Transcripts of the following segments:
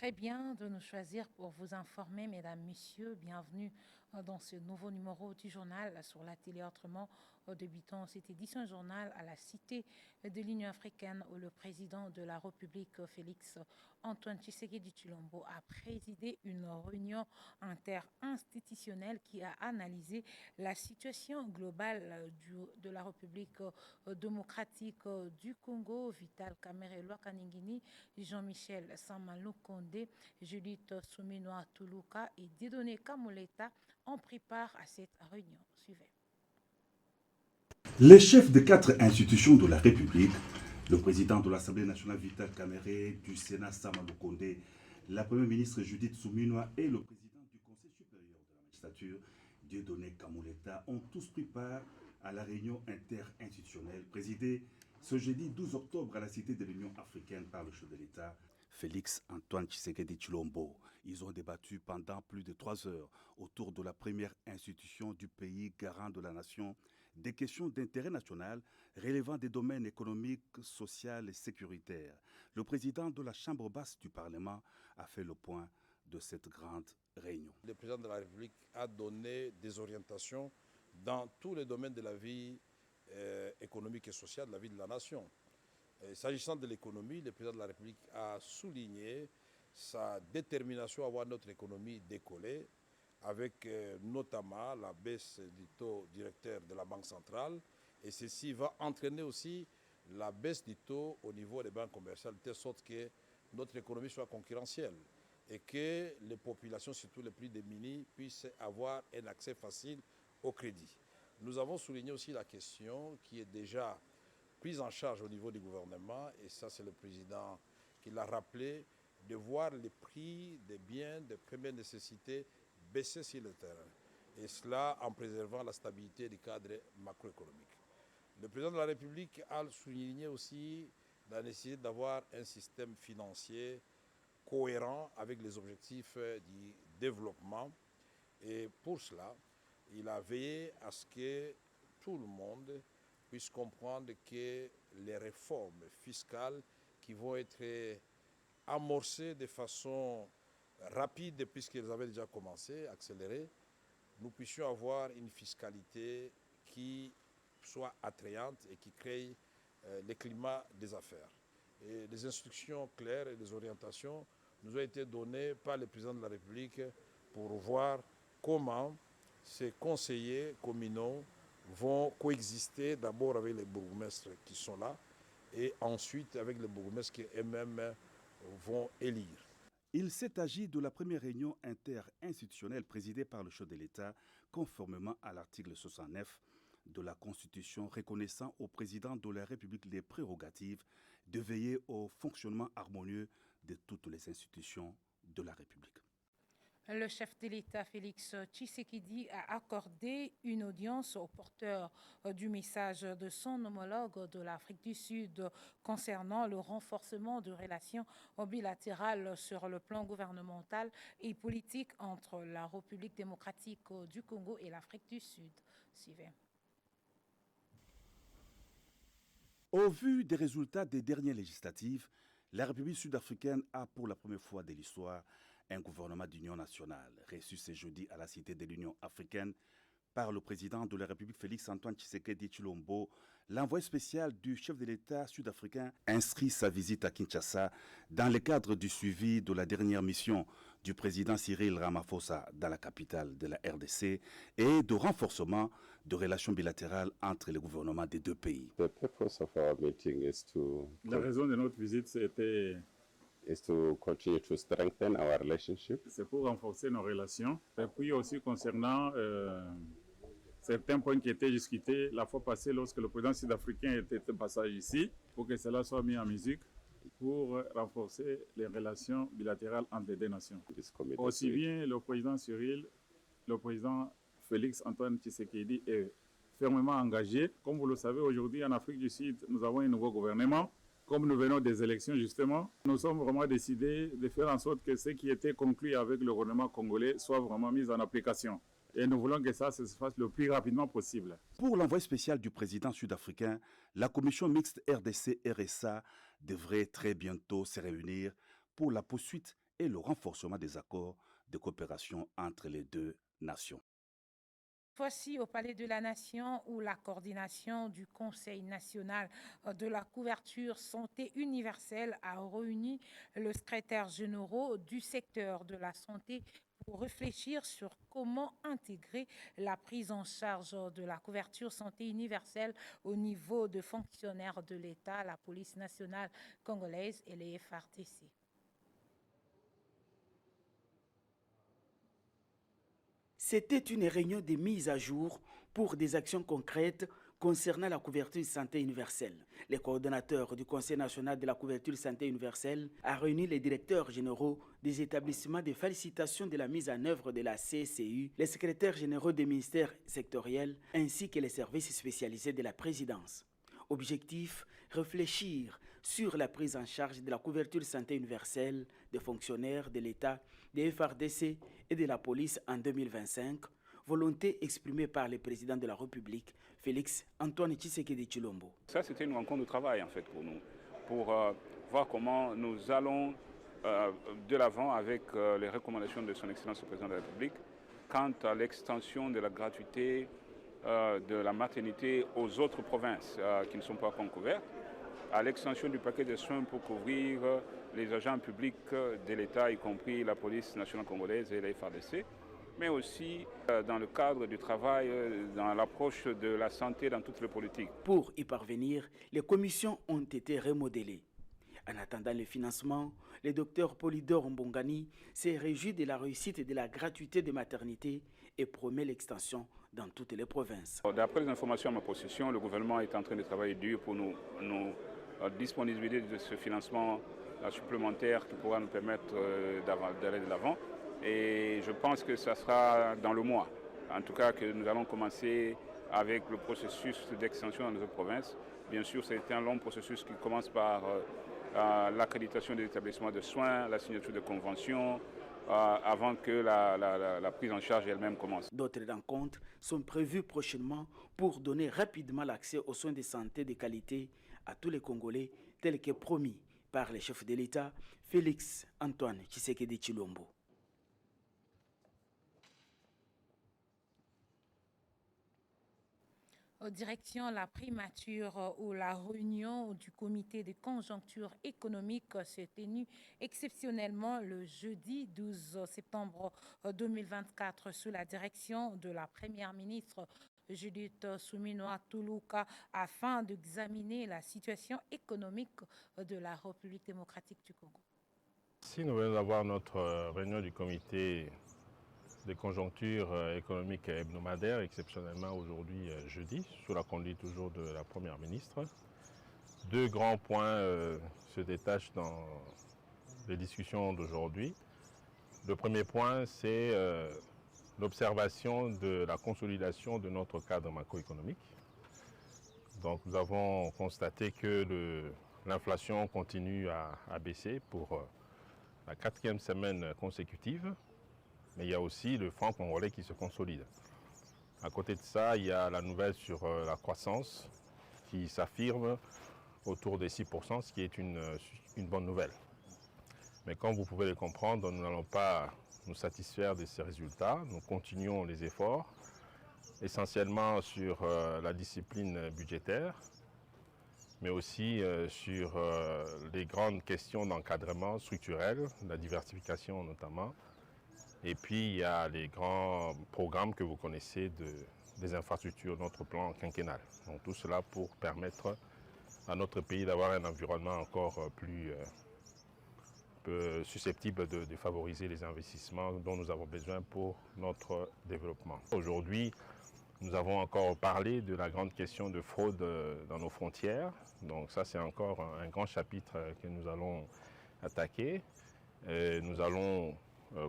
Très bien de nous choisir pour vous informer, mesdames, messieurs. Bienvenue dans ce nouveau numéro du journal sur la télé. Autrement, débutant cette édition journal à la Cité de l'Union africaine où le président de la République, Félix Antoine Tshisekedi Tshilombo, a présidé une réunion interinstitutionnelle qui a analysé la situation globale de la République démocratique du Congo. Vital Kamerhe Kaningini, Jean-Michel Samalou Condé, Judith Souminoa Toulouka et Dieudonné Kamoleta ont pris part à cette réunion. Suivez. Les chefs de quatre institutions de la République, le président de l'Assemblée nationale Vital Kamerhe, du Sénat Samalou Condé, la première ministre Judith Souminoa et le président du Conseil supérieur de la magistrature, Dieudonné Kamoleta, ont tous pris part à la réunion interinstitutionnelle présidée ce jeudi 12 octobre à la Cité de l'Union africaine par le chef de l'État, Félix Antoine Tshisekedi Tshilombo. Ils ont débattu pendant plus de 3 heures autour de la première institution du pays garant de la nation des questions d'intérêt national relevant des domaines économiques, sociaux et sécuritaires. Le président de la Chambre basse du Parlement a fait le point de cette grande réunion. Le président de la République a donné des orientations dans tous les domaines de la vie économique et sociale de la vie de la nation. S'agissant de l'économie, le président de la République a souligné sa détermination à voir notre économie décoller, avec notamment la baisse du taux directeur de la Banque centrale. Et ceci va entraîner aussi la baisse du taux au niveau des banques commerciales, de telle sorte que notre économie soit concurrentielle et que les populations, surtout les plus démunies, puissent avoir un accès facile au crédit. Nous avons souligné aussi la question qui est déjà prise en charge au niveau du gouvernement, et ça c'est le président qui l'a rappelé, de voir les prix des biens de première nécessité baisser sur le terrain, et cela en préservant la stabilité du cadre macroéconomique. Le président de la République a souligné aussi la nécessité d'avoir un système financier cohérent avec les objectifs du développement, et pour cela, il a veillé à ce que tout le monde puisse comprendre que les réformes fiscales qui vont être amorcées de façon rapide, puisqu'elles avaient déjà commencé, accélérées, nous puissions avoir une fiscalité qui soit attrayante et qui crée le climat des affaires. Et des instructions claires et des orientations nous ont été données par le président de la République pour voir comment ces conseillers communaux vont coexister d'abord avec les bourgmestres qui sont là et ensuite avec les bourgmestres qui eux-mêmes vont élire. Il s'est agi de la première réunion interinstitutionnelle présidée par le chef de l'État, conformément à l'article 69 de la Constitution reconnaissant au président de la République les prérogatives de veiller au fonctionnement harmonieux de toutes les institutions de la République. Le chef de l'État, Félix Tshisekedi, a accordé une audience au porteur du message de son homologue de l'Afrique du Sud concernant le renforcement de relations bilatérales sur le plan gouvernemental et politique entre la République démocratique du Congo et l'Afrique du Sud. Suivez. Au vu des résultats des dernières législatives, la République sud-africaine a pour la première fois de l'histoire un gouvernement d'union nationale, reçu ce jeudi à la Cité de l'Union africaine par le président de la République Félix Antoine Tshisekedi Tshilombo. L'envoyé spécial du chef de l'État sud-africain inscrit sa visite à Kinshasa dans le cadre du suivi de la dernière mission du président Cyril Ramaphosa dans la capitale de la RDC et de renforcement de relations bilatérales entre les gouvernements des deux pays. La raison de notre visite, is to continue to strengthen our relationship. c'est pour renforcer nos relations. Et puis aussi concernant certains points qui étaient discutés la fois passée lorsque le président sud-africain était de passage ici, pour que cela soit mis en musique pour renforcer les relations bilatérales entre les deux nations. Aussi bien le président Cyril, le président Félix Antoine Tshisekedi est fermement engagé. Comme vous le savez, aujourd'hui en Afrique du Sud, nous avons un nouveau gouvernement. Comme nous venons des élections justement, nous sommes vraiment décidés de faire en sorte que ce qui était conclu avec le gouvernement congolais soit vraiment mis en application. Et nous voulons que ça se fasse le plus rapidement possible. Pour l'envoyé spécial du président sud-africain, la commission mixte RDC-RSA devrait très bientôt se réunir pour la poursuite et le renforcement des accords de coopération entre les deux nations. Voici au Palais de la Nation où la coordination du Conseil national de la couverture santé universelle a réuni le secrétaire général du secteur de la santé pour réfléchir sur comment intégrer la prise en charge de la couverture santé universelle au niveau de fonctionnaires de l'État, la police nationale congolaise et les FRDC. C'était une réunion de mise à jour pour des actions concrètes concernant la couverture santé universelle. Le coordonnateur du Conseil national de la couverture santé universelle a réuni les directeurs généraux des établissements de félicitations de la mise en œuvre de la CCU, les secrétaires généraux des ministères sectoriels ainsi que les services spécialisés de la présidence. Objectif, réfléchir sur la prise en charge de la couverture santé universelle des fonctionnaires de l'État, des FRDC et de la police en 2025, volonté exprimée par le président de la République, Félix Antoine Tshisekedi Tshilombo. Ça, c'était une rencontre de travail en fait pour nous, pour voir comment nous allons de l'avant avec les recommandations de son Excellence le Président de la République quant à l'extension de la gratuité de la maternité aux autres provinces qui ne sont pas encore couvertes, à l'extension du paquet de soins pour couvrir les agents publics de l'État, y compris la police nationale congolaise et la FARDC, mais aussi dans le cadre du travail, dans l'approche de la santé dans toutes les politiques. Pour y parvenir, les commissions ont été remodelées. En attendant le financement, le docteur Polydore Mbongani s'est réjoui de la réussite et de la gratuité des maternités et promet l'extension dans toutes les provinces. D'après les informations à ma possession, le gouvernement est en train de travailler dur pour nous disponibiliser de ce financement supplémentaire qui pourra nous permettre d'aller de l'avant. Et je pense que ça sera dans le mois. En tout cas, que nous allons commencer avec le processus d'extension dans les autres provinces. Bien sûr, c'est un long processus qui commence par l'accréditation des établissements de soins, la signature de conventions, avant que la prise en charge elle-même commence. D'autres rencontres sont prévues prochainement pour donner rapidement l'accès aux soins de santé de qualité à tous les Congolais, tel que promis par le chef de l'État, Félix Antoine Tshisekedi Tshilombo. Direction la primature où la réunion du comité de conjoncture économique s'est tenue exceptionnellement le jeudi 12 septembre 2024 sous la direction de la première ministre Judith Suminwa Tuluka afin d'examiner la situation économique de la République démocratique du Congo. Si nous venons d'avoir notre réunion du comité de conjoncture économique hebdomadaire, exceptionnellement aujourd'hui jeudi, sous la conduite toujours de la Première ministre. Deux grands points se détachent dans les discussions d'aujourd'hui. Le premier point, c'est l'observation de la consolidation de notre cadre macroéconomique. Donc nous avons constaté que l'inflation continue à baisser pour la 4e semaine consécutive. Mais il y a aussi le franc congolais qui se consolide. À côté de ça, il y a la nouvelle sur la croissance qui s'affirme autour des 6%, ce qui est une bonne nouvelle. Mais comme vous pouvez le comprendre, nous n'allons pas nous satisfaire de ces résultats. Nous continuons les efforts, essentiellement sur la discipline budgétaire, mais aussi sur les grandes questions d'encadrement structurel, la diversification notamment. Et puis, il y a les grands programmes que vous connaissez des infrastructures, notre plan quinquennal. Donc, tout cela pour permettre à notre pays d'avoir un environnement encore plus susceptible de favoriser les investissements dont nous avons besoin pour notre développement. Aujourd'hui, nous avons encore parlé de la grande question de fraude dans nos frontières. Donc, ça, c'est encore un grand chapitre que nous allons attaquer. Et nous allons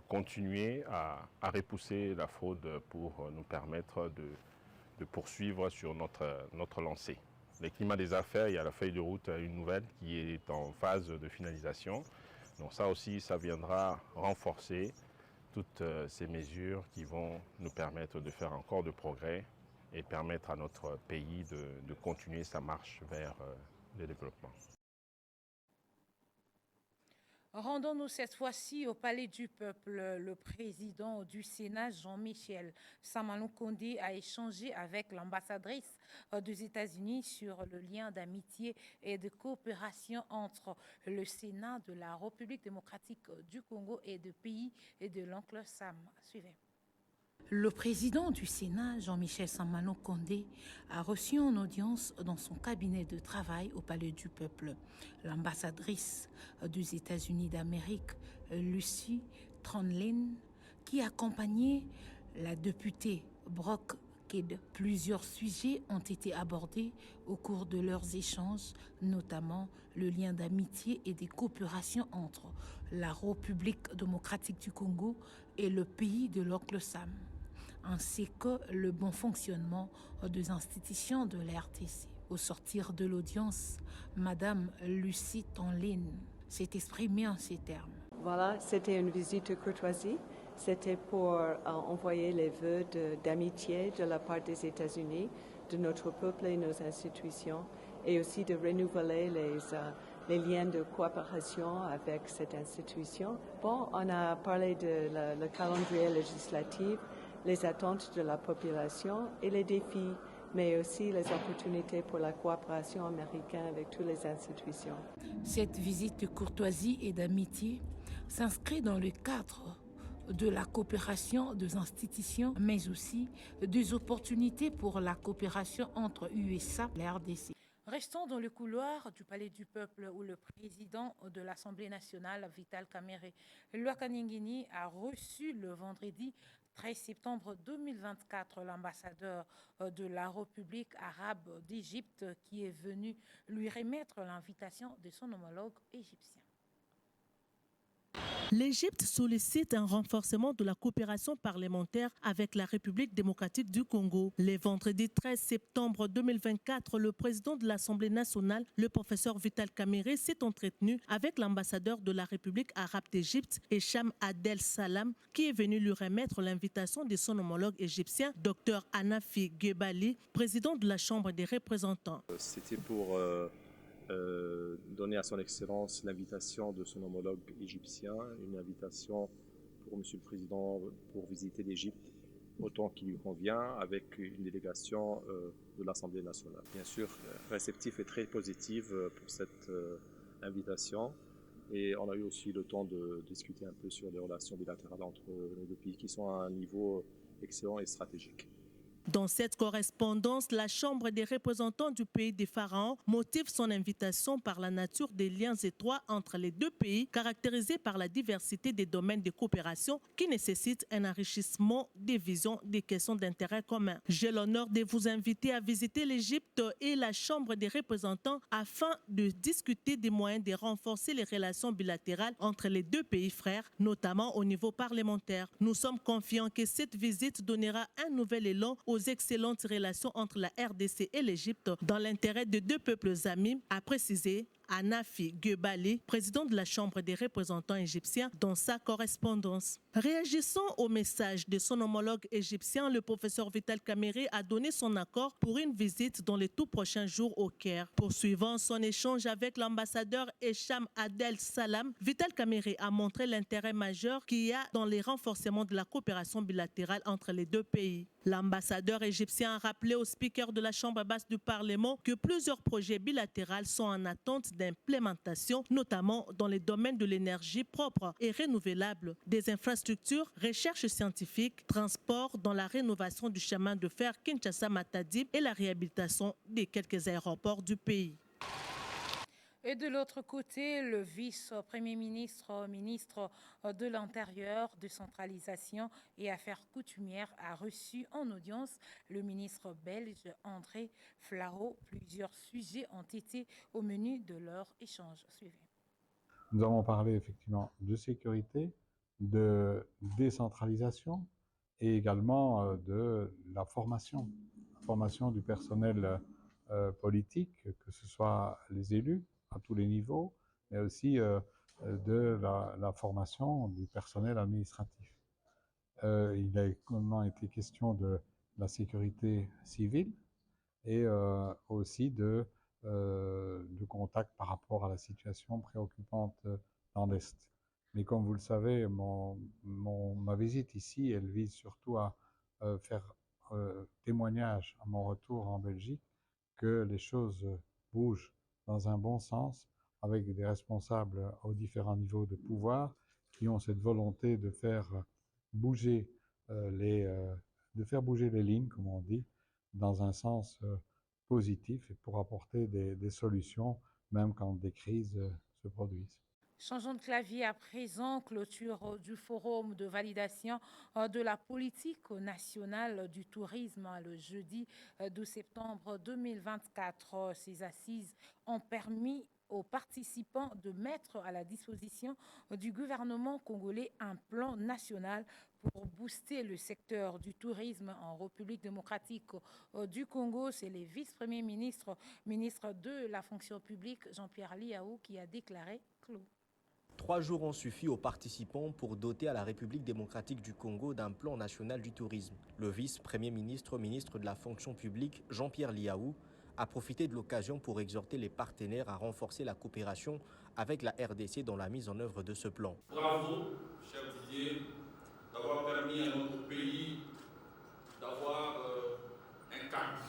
continuer à repousser la fraude pour nous permettre de poursuivre sur notre lancée. Le climat des affaires, il y a la feuille de route, une nouvelle qui est en phase de finalisation. Donc ça aussi, ça viendra renforcer toutes ces mesures qui vont nous permettre de faire encore de progrès et permettre à notre pays de continuer sa marche vers le développement. Rendons-nous cette fois-ci au Palais du Peuple. Le président du Sénat, Jean-Michel Samalou Condé, a échangé avec l'ambassadrice des États-Unis sur le lien d'amitié et de coopération entre le Sénat de la République démocratique du Congo et de pays et de l'oncle Sam. Suivez. Le président du Sénat, Jean-Michel Samalou Condé, a reçu en audience dans son cabinet de travail au Palais du Peuple l'ambassadrice des États-Unis d'Amérique, Lucy Tronlin, qui accompagnait la députée Brock Kidd. Plusieurs sujets ont été abordés au cours de leurs échanges, notamment le lien d'amitié et de coopération entre la République démocratique du Congo et le pays de l'oncle Sam, ainsi que le bon fonctionnement des institutions de la RDC. Au sortir de l'audience, Madame Lucy Tonlin s'est exprimée en ces termes. Voilà, c'était une visite de courtoisie. C'était pour envoyer les vœux d'amitié de la part des États-Unis, de notre peuple et nos institutions, et aussi de renouveler les liens de coopération avec cette institution. Bon, on a parlé de le calendrier législatif, les attentes de la population et les défis, mais aussi les opportunités pour la coopération américaine avec toutes les institutions. Cette visite de courtoisie et d'amitié s'inscrit dans le cadre de la coopération des institutions, mais aussi des opportunités pour la coopération entre USA et la RDC. Restons dans le couloir du Palais du Peuple où le président de l'Assemblée nationale, Vital Kamerhe Luakanyingini, a reçu le vendredi 13 septembre 2024 l'ambassadeur de la République arabe d'Égypte qui est venu lui remettre l'invitation de son homologue égyptien. L'Égypte sollicite un renforcement de la coopération parlementaire avec la République démocratique du Congo. Le vendredi 13 septembre 2024, le président de l'Assemblée nationale, le professeur Vital Kamerhe, s'est entretenu avec l'ambassadeur de la République arabe d'Égypte, Hicham Adel Salam, qui est venu lui remettre l'invitation de son homologue égyptien, Dr Hanafi Gebali, président de la Chambre des représentants. C'était pour donner à son Excellence l'invitation de son homologue égyptien, une invitation pour Monsieur le Président pour visiter l'Égypte autant qu'il lui convient avec une délégation de l'Assemblée nationale. Bien sûr, réceptif et très positif pour cette invitation et on a eu aussi le temps de discuter un peu sur les relations bilatérales entre nos deux pays qui sont à un niveau excellent et stratégique. Dans cette correspondance, la Chambre des représentants du pays des pharaons motive son invitation par la nature des liens étroits entre les deux pays, caractérisés par la diversité des domaines de coopération qui nécessitent un enrichissement des visions des questions d'intérêt commun. J'ai l'honneur de vous inviter à visiter l'Égypte et la Chambre des représentants afin de discuter des moyens de renforcer les relations bilatérales entre les deux pays frères, notamment au niveau parlementaire. Nous sommes confiants que cette visite donnera un nouvel élan aux excellentes relations entre la RDC et l'Égypte dans l'intérêt de deux peuples amis, a précisé Hanafi Gebali, président de la Chambre des représentants égyptiens, dans sa correspondance. Réagissant au message de son homologue égyptien, le professeur Vital Kamerhe a donné son accord pour une visite dans les tout prochains jours au Caire. Poursuivant son échange avec l'ambassadeur Hicham Adel Salam, Vital Kamerhe a montré l'intérêt majeur qu'il y a dans les renforcements de la coopération bilatérale entre les deux pays. L'ambassadeur égyptien a rappelé au speaker de la Chambre basse du Parlement que plusieurs projets bilatéraux sont en attente d'implémentation, notamment dans les domaines de l'énergie propre et renouvelable, des infrastructures, recherche scientifique, transport dans la rénovation du chemin de fer Kinshasa-Matadi et la réhabilitation de quelques aéroports du pays. Et de l'autre côté, le vice-premier ministre, ministre de l'Intérieur, décentralisation et affaires coutumières a reçu en audience le ministre belge André Flahaut. Plusieurs sujets ont été au menu de leur échange. Suivez. Nous avons parlé effectivement de sécurité, de décentralisation et également de la formation du personnel politique, que ce soit les élus, à tous les niveaux, mais aussi de la formation du personnel administratif. Il a également été question de la sécurité civile et aussi de contact par rapport à la situation préoccupante dans l'Est. Mais comme vous le savez, ma visite ici, elle vise surtout à faire témoignage à mon retour en Belgique que les choses bougent dans un bon sens avec des responsables aux différents niveaux de pouvoir qui ont cette volonté de faire bouger les lignes, comme on dit, dans un sens positif et pour apporter des solutions, même quand des crises se produisent. Changeons de clavier à présent, clôture du forum de validation de la politique nationale du tourisme le jeudi 12 septembre 2024. Ces assises ont permis aux participants de mettre à la disposition du gouvernement congolais un plan national pour booster le secteur du tourisme en République démocratique du Congo. C'est le vice-premier ministre de la fonction publique, Jean-Pierre Liaou, qui a déclaré clos. 3 jours ont suffi aux participants pour doter à la République démocratique du Congo d'un plan national du tourisme. Le vice-premier ministre, ministre de la fonction publique, Jean-Pierre Liaou, a profité de l'occasion pour exhorter les partenaires à renforcer la coopération avec la RDC dans la mise en œuvre de ce plan. Bravo, cher Didier, d'avoir permis à notre pays d'avoir un cap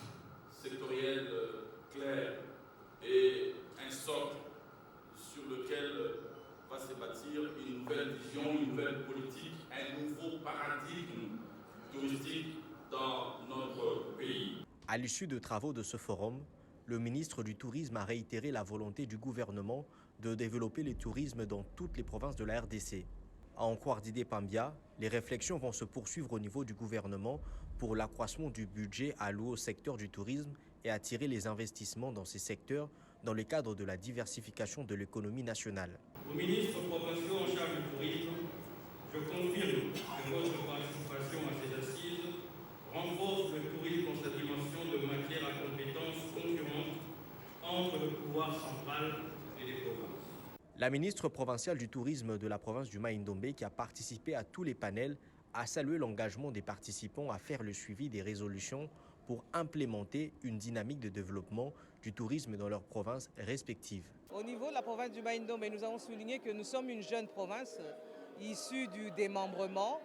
sectoriel clair et un socle sur lequel va se bâtir une nouvelle vision, une nouvelle politique, un nouveau paradigme touristique dans notre pays. À l'issue de travaux de ce forum, le ministre du Tourisme a réitéré la volonté du gouvernement de développer le tourisme dans toutes les provinces de la RDC. À en croire Didier Pambia, les réflexions vont se poursuivre au niveau du gouvernement pour l'accroissement du budget alloué au secteur du tourisme et attirer les investissements dans ces secteurs dans le cadre de la diversification de l'économie nationale. Aux ministres provinciaux en charge du tourisme, je confirme que votre participation à ces assises renforce le tourisme dans sa dimension de matière à compétences concurrentes entre le pouvoir central et les provinces. La ministre provinciale du tourisme de la province du Mai-Ndombe, qui a participé à tous les panels, a salué l'engagement des participants à faire le suivi des résolutions pour implémenter une dynamique de développement du tourisme dans leurs provinces respectives. Au niveau de la province du Mai-Ndombe, nous avons souligné que nous sommes une jeune province issue du démembrement.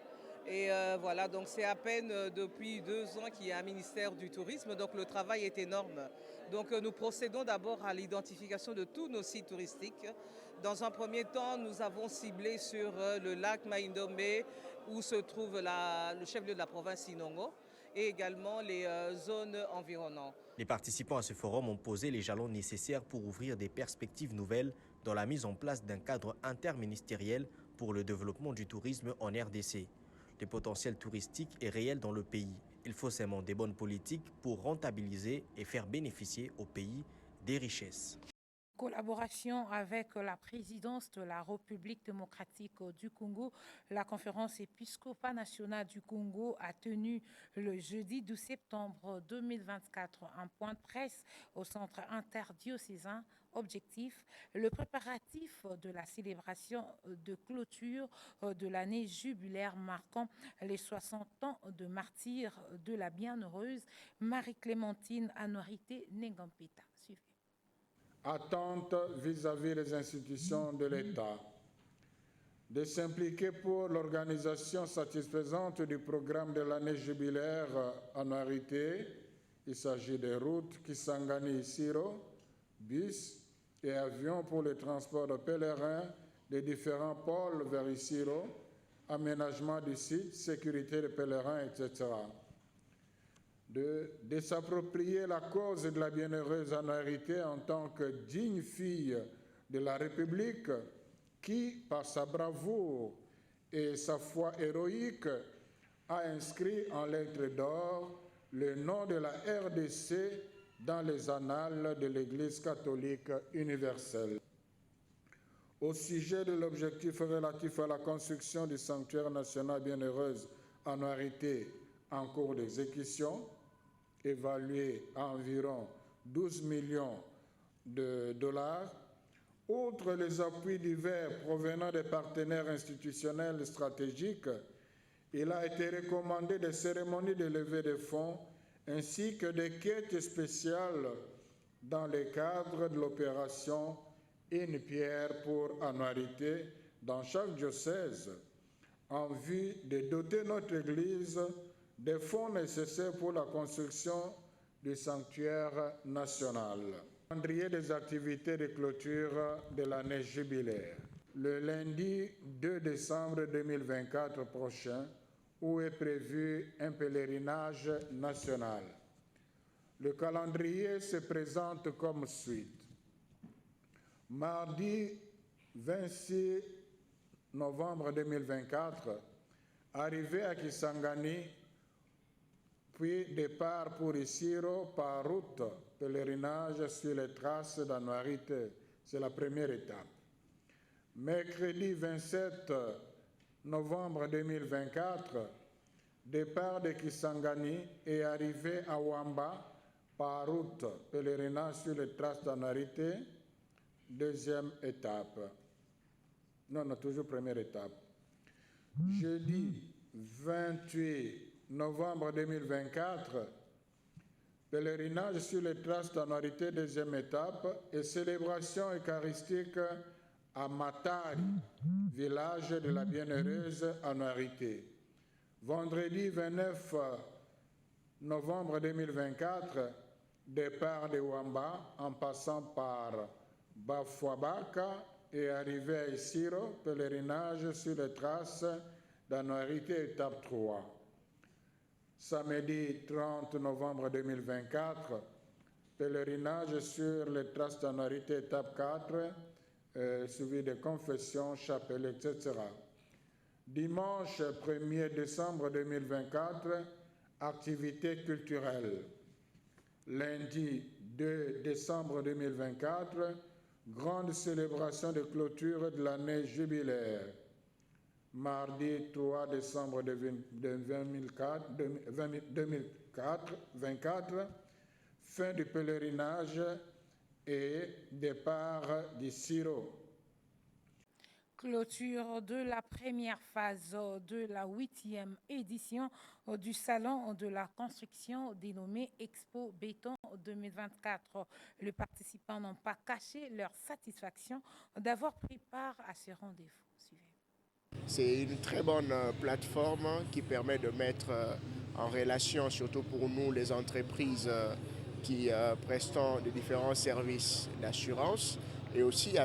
Et voilà, donc c'est à peine depuis 2 ans qu'il y a un ministère du tourisme, donc le travail est énorme. Donc nous procédons d'abord à l'identification de tous nos sites touristiques. Dans un premier temps, nous avons ciblé sur le lac Mai-Ndombe, où se trouve le chef-lieu de la province Inongo, et également les zones environnantes. Les participants à ce forum ont posé les jalons nécessaires pour ouvrir des perspectives nouvelles dans la mise en place d'un cadre interministériel pour le développement du tourisme en RDC. Le potentiel touristique est réel dans le pays. Il faut seulement des bonnes politiques pour rentabiliser et faire bénéficier au pays des richesses. Collaboration avec la présidence de la République démocratique du Congo, la conférence épiscopale nationale du Congo a tenu le jeudi 12 septembre 2024 un point de presse au centre interdiocésain. Objectif, le préparatif de la célébration de clôture de l'année jubilaire marquant les 60 ans de martyre de la bienheureuse Marie-Clémentine Anorité Negampeta. Suivez. Attente vis-à-vis des institutions de l'État, de s'impliquer pour l'organisation satisfaisante du programme de l'année jubilaire annualité. Il s'agit des routes Kisangani-Siro, bus et avions pour le transport de pèlerins des différents pôles vers Isiro, aménagement du site, sécurité des pèlerins, etc. De s'approprier la cause de la bienheureuse Anorité en tant que digne fille de la République qui, par sa bravoure et sa foi héroïque, a inscrit en lettres d'or le nom de la RDC dans les annales de l'Église catholique universelle. Au sujet de l'objectif relatif à la construction du sanctuaire national bienheureuse Anorité en cours d'exécution, évalué à environ 12 millions de dollars, outre les appuis divers provenant des partenaires institutionnels stratégiques, il a été recommandé des cérémonies de levée de fonds ainsi que des quêtes spéciales dans le cadre de l'opération Une pierre pour Anorité dans chaque diocèse en vue de doter notre Église des fonds nécessaires pour la construction du sanctuaire national. Calendrier des activités de clôture de l'année jubilaire. Le lundi 2 décembre 2024 prochain, où est prévu un pèlerinage national. Le calendrier se présente comme suit. Mardi 26 novembre 2024, arrivée à Kisangani, puis départ pour Isiro par route, pèlerinage sur les traces d'Anuarité. C'est la première étape. Mercredi 27 novembre 2024, départ de Kisangani et arrivée à Wamba par route, pèlerinage sur les traces d'Anuarité, deuxième étape. Non, toujours première étape. Jeudi 28 novembre 2024, pèlerinage sur les traces d'Anuarité, deuxième étape, et célébration eucharistique à Matari, village de la Bienheureuse Anuarité. Vendredi 29 novembre 2024, départ de Wamba en passant par Bafuabaka et arrivée à Isiro, pèlerinage sur les traces d'Anuarité, étape 3. Samedi 30 novembre 2024, pèlerinage sur les traces d'Anuarité, étape 4, suivi de confessions, chapelle, etc. Dimanche 1er décembre 2024, activités culturelles. Lundi 2 décembre 2024, grande célébration de clôture de l'année jubilaire. Mardi 3 décembre 2024, fin du pèlerinage et départ d'Isiro. Clôture de la première phase de la 8e édition du Salon de la construction dénommé Expo Béton 2024. Les participants n'ont pas caché leur satisfaction d'avoir pris part à ce rendez-vous. C'est une très bonne plateforme qui permet de mettre en relation, surtout pour nous, les entreprises qui prestent de différents services d'assurance, et aussi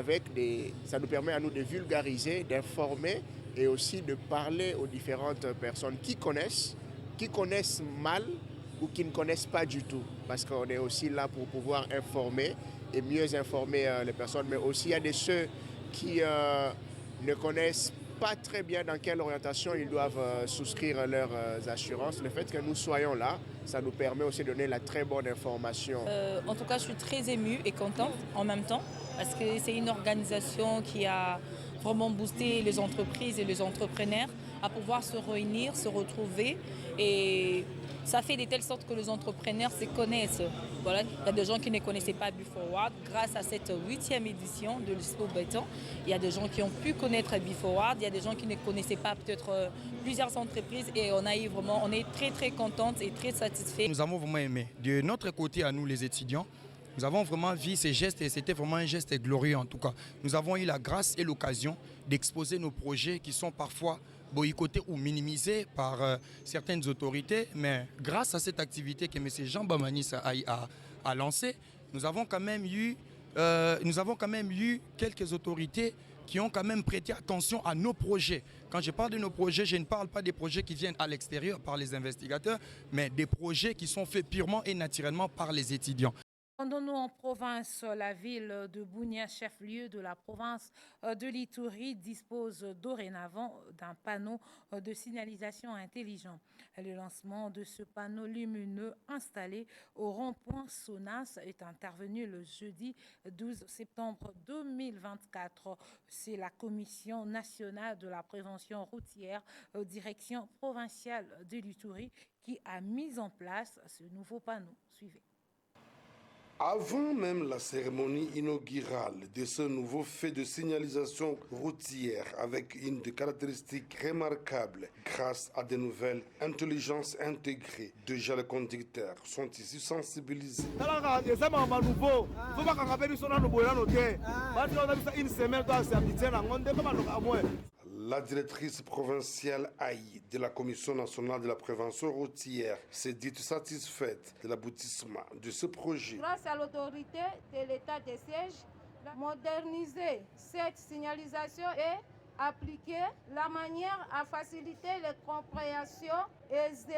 ça nous permet à nous de vulgariser, d'informer et aussi de parler aux différentes personnes qui connaissent mal ou qui ne connaissent pas du tout, parce qu'on est aussi là pour pouvoir informer et mieux informer les personnes, mais aussi il y a ceux qui ne connaissent pas très bien dans quelle orientation ils doivent souscrire leurs assurances. Le fait que nous soyons là, ça nous permet aussi de donner la très bonne information. En tout cas, je suis très émue et contente en même temps, parce que c'est une organisation qui a vraiment boosté les entreprises et les entrepreneurs à pouvoir se réunir, se retrouver, et ça fait de telle sorte que les entrepreneurs se connaissent. Voilà, il y a des gens qui ne connaissaient pas BeForward. Grâce à cette 8e édition de l'Expo Béton, il y a des gens qui ont pu connaître BeForward, il y a des gens qui ne connaissaient pas peut-être plusieurs entreprises, et on est très très contente et très satisfaits. Nous avons vraiment aimé. De notre côté à nous les étudiants, nous avons vraiment vu ces gestes et c'était vraiment un geste glorieux en tout cas. Nous avons eu la grâce et l'occasion d'exposer nos projets qui sont parfois boycottés ou minimisés par certaines autorités, mais grâce à cette activité que M. Jean Bamanis a lancée, nous avons quand même eu quelques autorités qui ont quand même prêté attention à nos projets. Quand je parle de nos projets, je ne parle pas des projets qui viennent à l'extérieur par les investigateurs, mais des projets qui sont faits purement et naturellement par les étudiants. Rendons-nous en province. La ville de Bunia, chef-lieu de la province de l'Ituri, dispose dorénavant d'un panneau de signalisation intelligent. Le lancement de ce panneau lumineux installé au rond-point Sonas est intervenu le jeudi 12 septembre 2024. C'est la Commission nationale de la prévention routière, direction provinciale de l'Ituri, qui a mis en place ce nouveau panneau. Suivez. Avant même la cérémonie inaugurale de ce nouveau fait de signalisation routière avec une des caractéristiques remarquables grâce à de nouvelles intelligences intégrées, déjà les conducteurs sont ici sensibilisés. La directrice provinciale AI de la Commission nationale de la prévention routière s'est dite satisfaite de l'aboutissement de ce projet. Grâce à l'autorité de l'État de siège, moderniser cette signalisation et appliquer la manière à faciliter les compréhensions aisées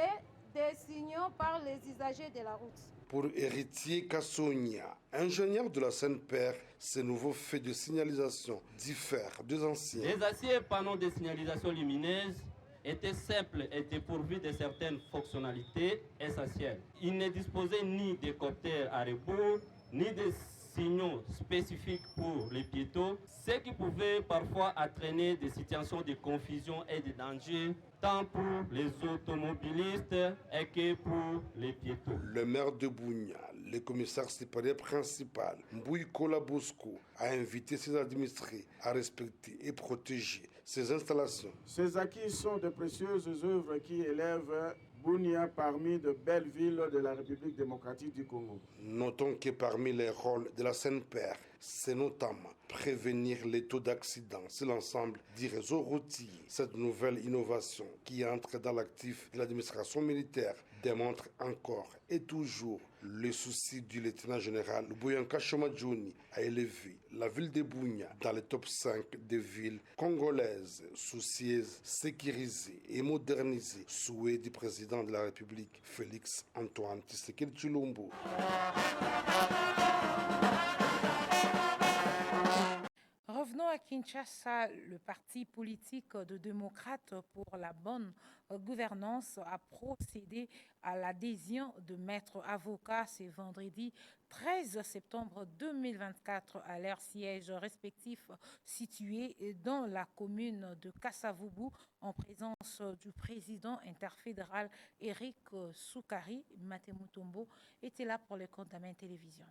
des signaux par les usagers de la route. Pour Héritier Kassonia, ingénieur de la Seine-Père, ces nouveaux faits de signalisation diffèrent des anciens. Les anciens panneaux de signalisation lumineuse étaient simples et dépourvus de certaines fonctionnalités essentielles. Ils ne disposaient ni de capteurs à rebours, ni de signaux spécifiques pour les piétons, ce qui pouvait parfois entraîner des situations de confusion et de danger, tant pour les automobilistes et que pour les piétons. Le maire de Bunia, le commissaire supérieur principal, Mbouikola Bosco, a invité ses administrés à respecter et protéger ces installations. Ces acquis sont de précieuses œuvres qui élèvent Bunia parmi de belles villes de la République démocratique du Congo. Notons que parmi les rôles de la Seine-Père, c'est notamment prévenir les taux d'accidents sur l'ensemble du réseau routier. Cette nouvelle innovation qui entre dans l'actif de l'administration militaire démontre encore et toujours le souci du lieutenant général Boyanka Shomadjouni à élever la ville de Bunia dans le top 5 des villes congolaises soucieuses, sécurisées et modernisées. Souhait du président de la République, Félix Antoine Tshisekedi Tshilombo. Revenons à Kinshasa. Le parti politique de démocrates pour la bonne gouvernance a procédé à l'adhésion de maîtres avocats ce vendredi 13 septembre 2024 à leurs sièges respectifs situés dans la commune de Kassavubu en présence du président interfédéral Eric Soukari. Matemutombo était là pour le compte d'Amen Télévision.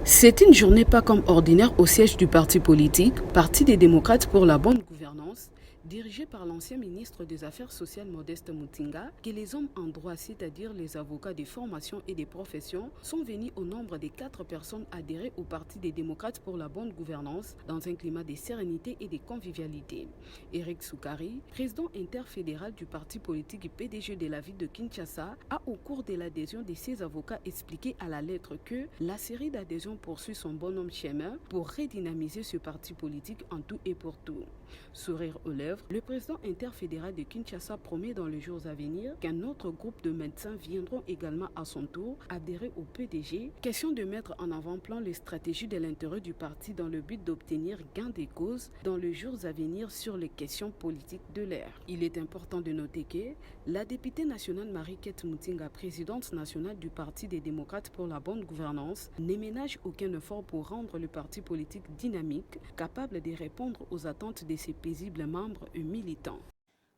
C'est une journée pas comme ordinaire au siège du parti politique, Parti des démocrates pour la bonne gouvernance, dirigé par l'ancien ministre des Affaires sociales Modeste Mutinga, que les hommes en droit, c'est-à-dire les avocats des formations et des professions, sont venus au nombre de 4 personnes adhérées au Parti des démocrates pour la bonne gouvernance dans un climat de sérénité et de convivialité. Eric Soukari, président interfédéral du parti politique et PDG de la ville de Kinshasa, a au cours de l'adhésion de ses avocats expliqué à la lettre que la série d'adhésions poursuit son bonhomme chemin pour redynamiser ce parti politique en tout et pour tout. Sourire aux lèvres, le président interfédéral de Kinshasa promet dans les jours à venir qu'un autre groupe de médecins viendront également à son tour adhérer au PDG. Question de mettre en avant-plan les stratégies de l'intérêt du parti dans le but d'obtenir gain de cause dans les jours à venir sur les questions politiques de l'ère. Il est important de noter que la députée nationale Marie-Kate Mutinga, présidente nationale du Parti des démocrates pour la bonne gouvernance, ne ménage aucun effort pour rendre le parti politique dynamique, capable de répondre aux attentes de ses paisibles membres et militants.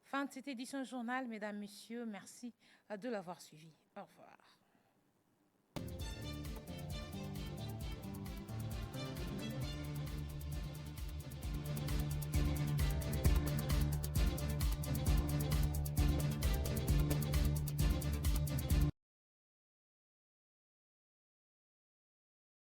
Fin de cette édition journal, mesdames, messieurs, merci de l'avoir suivi. Au revoir.